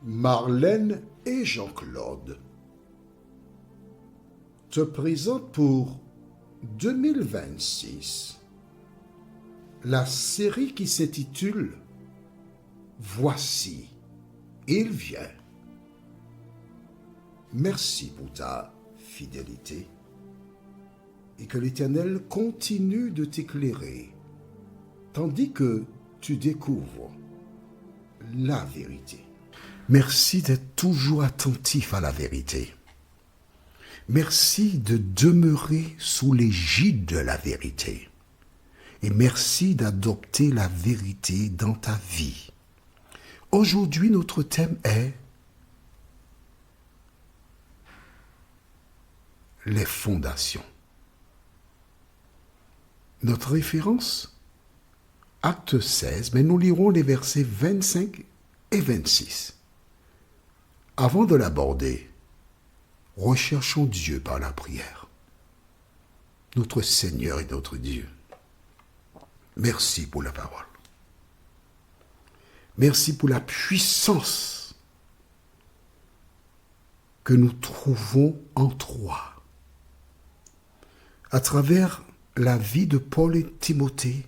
Marlène et Jean-Claude te présentent pour 2026 la série qui s'intitule « Voici, il vient ». Merci pour ta fidélité et que l'Éternel continue de t'éclairer tandis que tu découvres la vérité. Merci d'être toujours attentif à la vérité. Merci de demeurer sous l'égide de la vérité. Et merci d'adopter la vérité dans ta vie. Aujourd'hui, notre thème est les fondations. Notre référence, Acte 16, mais nous lirons les versets 25 et 26. Avant de l'aborder, recherchons Dieu par la prière. Notre Seigneur et notre Dieu, merci pour la parole. Merci pour la puissance que nous trouvons en toi. À travers la vie de Paul et Timothée,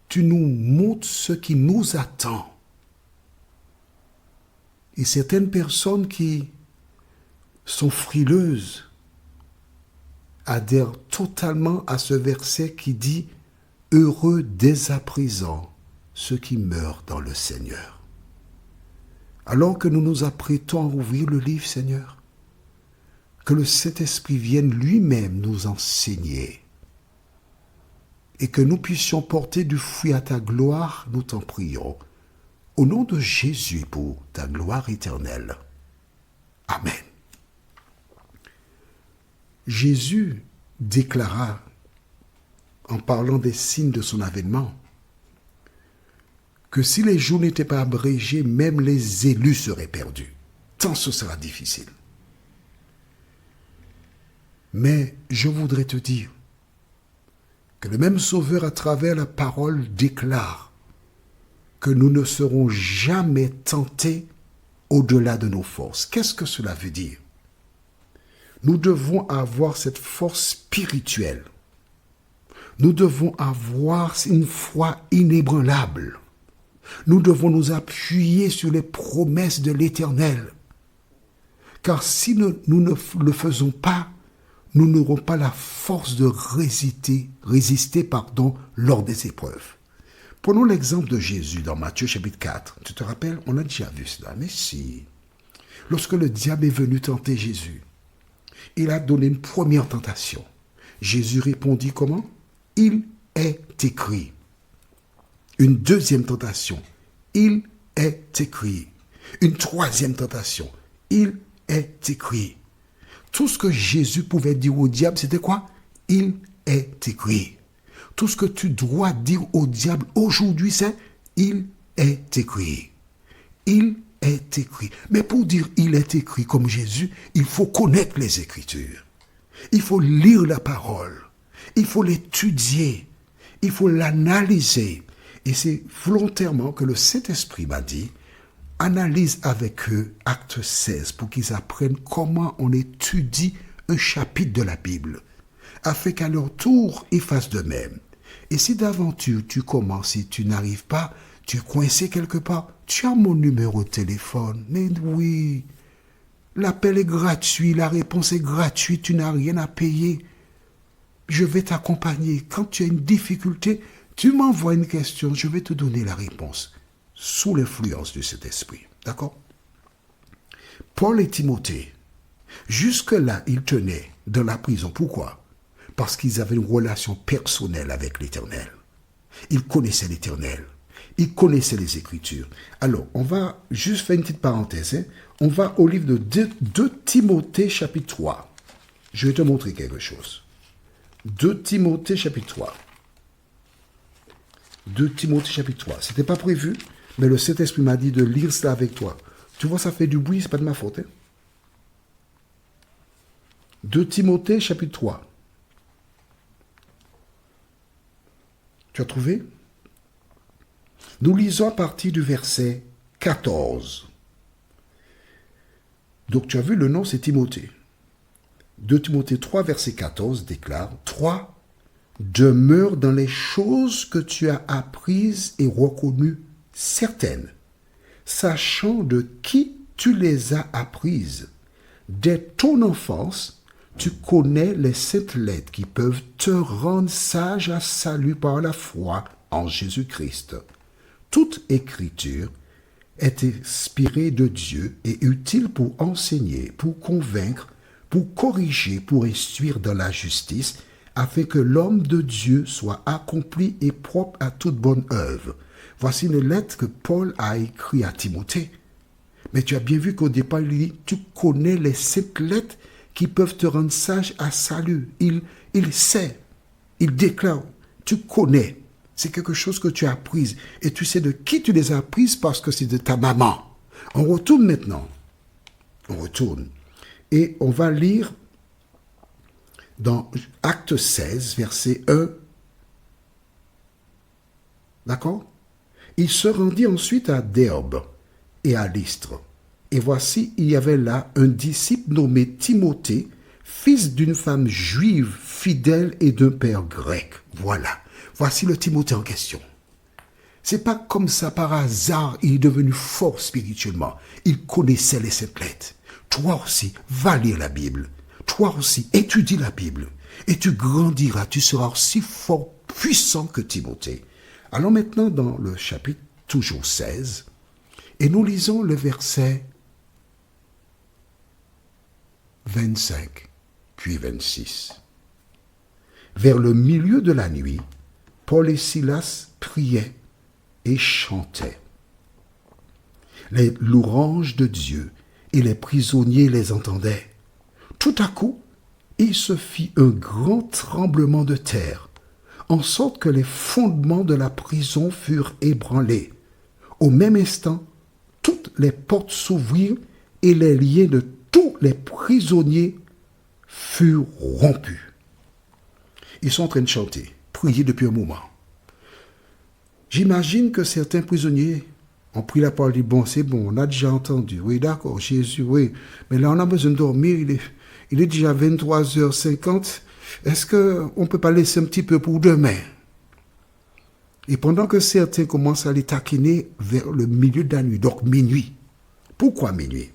tu nous montres ce qui nous attend. Et certaines personnes qui sont frileuses adhèrent totalement à ce verset qui dit « Heureux dès à présent ceux qui meurent dans le Seigneur ». Alors que nous nous apprêtons à ouvrir le livre, Seigneur, que le Saint-Esprit vienne lui-même nous enseigner et que nous puissions porter du fruit à ta gloire, nous t'en prions. Au nom de Jésus pour ta gloire éternelle. Amen. Jésus déclara, en parlant des signes de son avènement, que si les jours n'étaient pas abrégés, même les élus seraient perdus. Tant ce sera difficile. Mais je voudrais te dire que le même Sauveur, à travers la parole, déclare que nous ne serons jamais tentés au-delà de nos forces. Qu'est-ce que cela veut dire? Nous devons avoir cette force spirituelle. Nous devons avoir une foi inébranlable. Nous devons nous appuyer sur les promesses de l'Éternel. Car si nous ne le faisons pas, nous n'aurons pas la force de résister lors des épreuves. Prenons l'exemple de Jésus dans Matthieu chapitre 4. Tu te rappelles, on a déjà vu cela, mais si. Lorsque le diable est venu tenter Jésus, il a donné une première tentation. Jésus répondit comment? Il est écrit. Une deuxième tentation. Il est écrit. Une troisième tentation. Il est écrit. Tout ce que Jésus pouvait dire au diable, c'était quoi? Il est écrit. Tout ce que tu dois dire au diable aujourd'hui, c'est « Il est écrit ». Il est écrit. Mais pour dire « Il est écrit » comme Jésus, il faut connaître les Écritures. Il faut lire la parole. Il faut l'étudier. Il faut l'analyser. Et c'est volontairement que le Saint-Esprit m'a dit « Analyse avec eux Acte 16 pour qu'ils apprennent comment on étudie un chapitre de la Bible. » afin qu'à leur tour, ils fassent de même. Et si d'aventure tu commences et tu n'arrives pas, tu es coincé quelque part, tu as mon numéro de téléphone. Mais oui, l'appel est gratuit, la réponse est gratuite, tu n'as rien à payer. Je vais t'accompagner. Quand tu as une difficulté, tu m'envoies une question, je vais te donner la réponse, sous l'influence de cet esprit. D'accord? Paul et Timothée, jusque-là, ils tenaient dans la prison. Pourquoi? Parce qu'ils avaient une relation personnelle avec l'Éternel. Ils connaissaient l'Éternel. Ils connaissaient les Écritures. Alors, on va juste faire une petite parenthèse. On va au livre de 2 Timothée chapitre 3. Je vais te montrer quelque chose. 2 Timothée chapitre 3. 2 Timothée chapitre 3. C'était pas prévu, mais le Saint-Esprit m'a dit de lire cela avec toi. Tu vois, ça fait du bruit, c'est pas de ma faute. 2 Timothée chapitre 3. Tu as trouvé? Nous lisons à partir du verset 14. Donc tu as vu, le nom c'est Timothée. 2 Timothée 3, verset 14 déclare 3. Demeure dans les choses que tu as apprises et reconnues certaines, sachant de qui tu les as apprises. Dès ton enfance, tu connais les saintes lettres qui peuvent te rendre sage à salut par la foi en Jésus-Christ. Toute écriture est inspirée de Dieu et utile pour enseigner, pour convaincre, pour corriger, pour instruire dans la justice, afin que l'homme de Dieu soit accompli et propre à toute bonne œuvre. Voici une lettre que Paul a écrite à Timothée. Mais tu as bien vu qu'au départ, il dit, tu connais les saintes lettres qui peuvent te rendre sage à salut. Il sait, il déclare, tu connais. C'est quelque chose que tu as appris. Et tu sais de qui tu les as apprises parce que c'est de ta maman. On retourne maintenant. On retourne. Et on va lire dans Acte 16, verset 1. D'accord? Il se rendit ensuite à Derbe et à Lystre. Et voici, il y avait là un disciple nommé Timothée, fils d'une femme juive fidèle et d'un père grec. Voilà. Voici le Timothée en question. C'est pas comme ça par hasard, il est devenu fort spirituellement. Il connaissait les saintes lettres. Toi aussi, va lire la Bible. Toi aussi, étudie la Bible. Et tu grandiras, tu seras aussi fort puissant que Timothée. Allons maintenant dans le chapitre toujours 16, et nous lisons le verset 25, puis 26. Vers le milieu de la nuit, Paul et Silas priaient et chantaient les louanges de Dieu, et les prisonniers les entendaient. Tout à coup, il se fit un grand tremblement de terre, en sorte que les fondements de la prison furent ébranlés. Au même instant, toutes les portes s'ouvrirent et les liens de tous les prisonniers furent rompus. Ils sont en train de chanter, prier depuis un moment. J'imagine que certains prisonniers ont pris la parole et dit, bon, c'est bon, on a déjà entendu. Oui, d'accord, Jésus, oui. Mais là, on a besoin de dormir. Il est déjà 23h50. Est-ce qu'on ne peut pas laisser un petit peu pour demain? Et pendant que certains commencent à les taquiner vers le milieu de la nuit, donc minuit. Pourquoi minuit?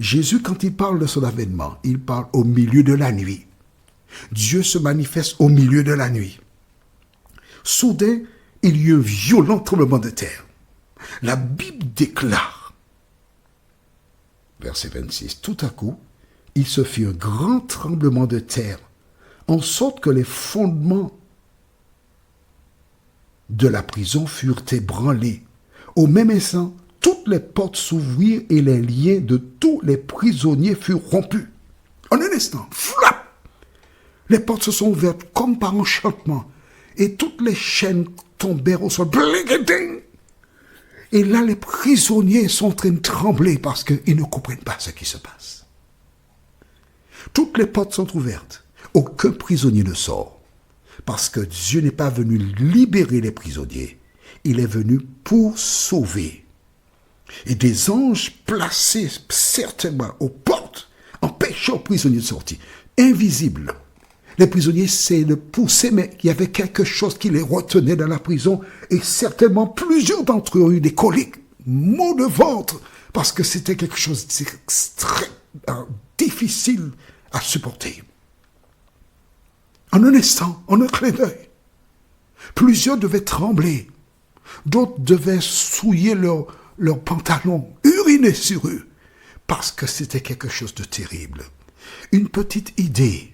Jésus, quand il parle de son avènement, il parle au milieu de la nuit. Dieu se manifeste au milieu de la nuit. Soudain, il y eut un violent tremblement de terre. La Bible déclare, verset 26, tout à coup, il se fit un grand tremblement de terre, en sorte que les fondements de la prison furent ébranlés. Au même instant, toutes les portes s'ouvrirent et les liens de tous les prisonniers furent rompus. En un instant, flap! Les portes se sont ouvertes comme par enchantement et toutes les chaînes tombèrent au sol. Et là, les prisonniers sont en train de trembler parce qu'ils ne comprennent pas ce qui se passe. Toutes les portes sont ouvertes. Aucun prisonnier ne sort. Parce que Dieu n'est pas venu libérer les prisonniers. Il est venu pour sauver. Et des anges placés certainement aux portes empêchaient les prisonniers de sortir. Invisibles. Les prisonniers essaient de pousser, mais il y avait quelque chose qui les retenait dans la prison. Et certainement, plusieurs d'entre eux ont eu des coliques, maux de ventre, parce que c'était quelque chose d'extrêmement difficile à supporter. En un instant, en un clin d'œil, plusieurs devaient trembler. D'autres devaient souiller leurs pantalons, uriner sur eux, parce que c'était quelque chose de terrible. Une petite idée,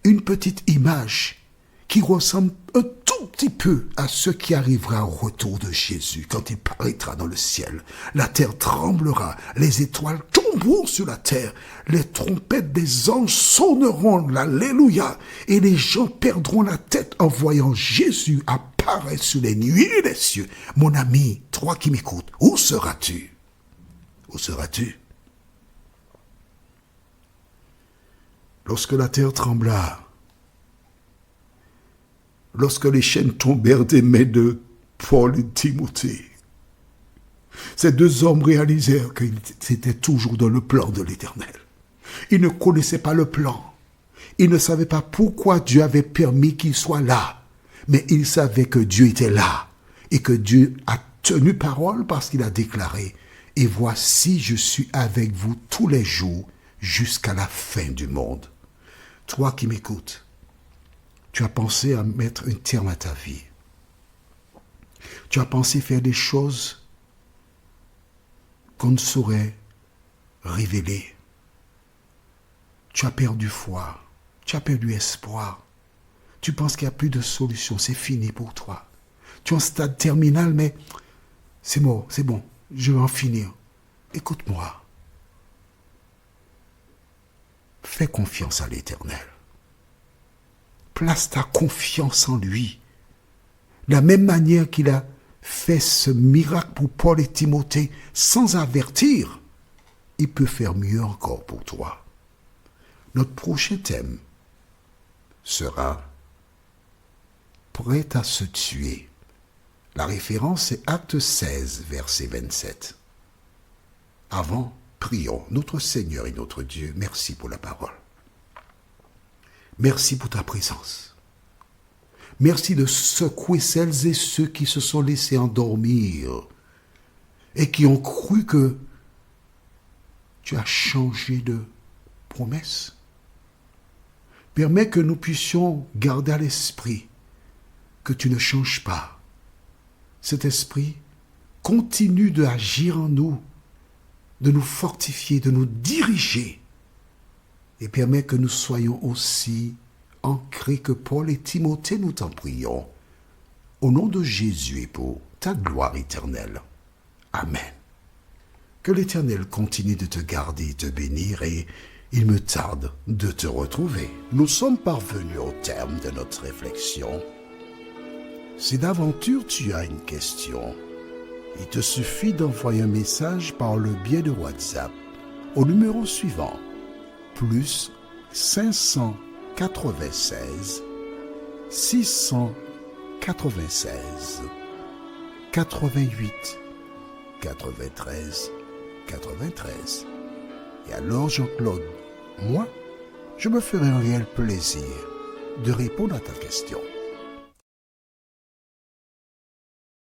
une petite image qui ressemble un tout petit peu à ce qui arrivera au retour de Jésus quand il paraîtra dans le ciel. La terre tremblera, les étoiles tomberont sur la terre, les trompettes des anges sonneront l'alléluia et les gens perdront la tête en voyant Jésus apparaître sur les nuées des cieux. Mon ami, toi qui m'écoutes, où seras-tu? Où seras-tu? Lorsque la terre trembla, lorsque les chaînes tombèrent des mains de Paul et Timothée, Ces deux hommes réalisèrent qu'ils étaient toujours dans le plan de l'Éternel. Ils ne connaissaient pas le plan. Ils ne savaient pas pourquoi Dieu avait permis qu'ils soient là. Mais ils savaient que Dieu était là et que Dieu a tenu parole parce qu'il a déclaré « Et voici, je suis avec vous tous les jours jusqu'à la fin du monde. » Toi qui m'écoutes, tu as pensé à mettre un terme à ta vie. Tu as pensé faire des choses qu'on ne saurait révéler. Tu as perdu foi. Tu as perdu espoir. Tu penses qu'il n'y a plus de solution. C'est fini pour toi. Tu es en stade terminal, mais c'est mort, c'est bon. Je vais en finir. Écoute-moi. Fais confiance à l'Éternel. Place ta confiance en lui. De la même manière qu'il a fait ce miracle pour Paul et Timothée sans avertir, il peut faire mieux encore pour toi. Notre prochain thème sera prêt à se tuer. La référence est Acte 16, verset 27. Avant, prions. Notre Seigneur et notre Dieu, merci pour la parole. Merci pour ta présence. Merci de secouer celles et ceux qui se sont laissés endormir et qui ont cru que tu as changé de promesse. Permets que nous puissions garder à l'esprit que tu ne changes pas. Cet esprit continue d'agir en nous, de nous fortifier, de nous diriger et permet que nous soyons aussi ancrés que Paul et Timothée, nous t'en prions. Au nom de Jésus et pour ta gloire éternelle. Amen. Que l'Éternel continue de te garder et te bénir et il me tarde de te retrouver. Nous sommes parvenus au terme de notre réflexion. Si d'aventure tu as une question, il te suffit d'envoyer un message par le biais de WhatsApp au numéro suivant, plus 596 696 88 93 93. Et alors Jean-Claude, moi, je me ferai un réel plaisir de répondre à ta question.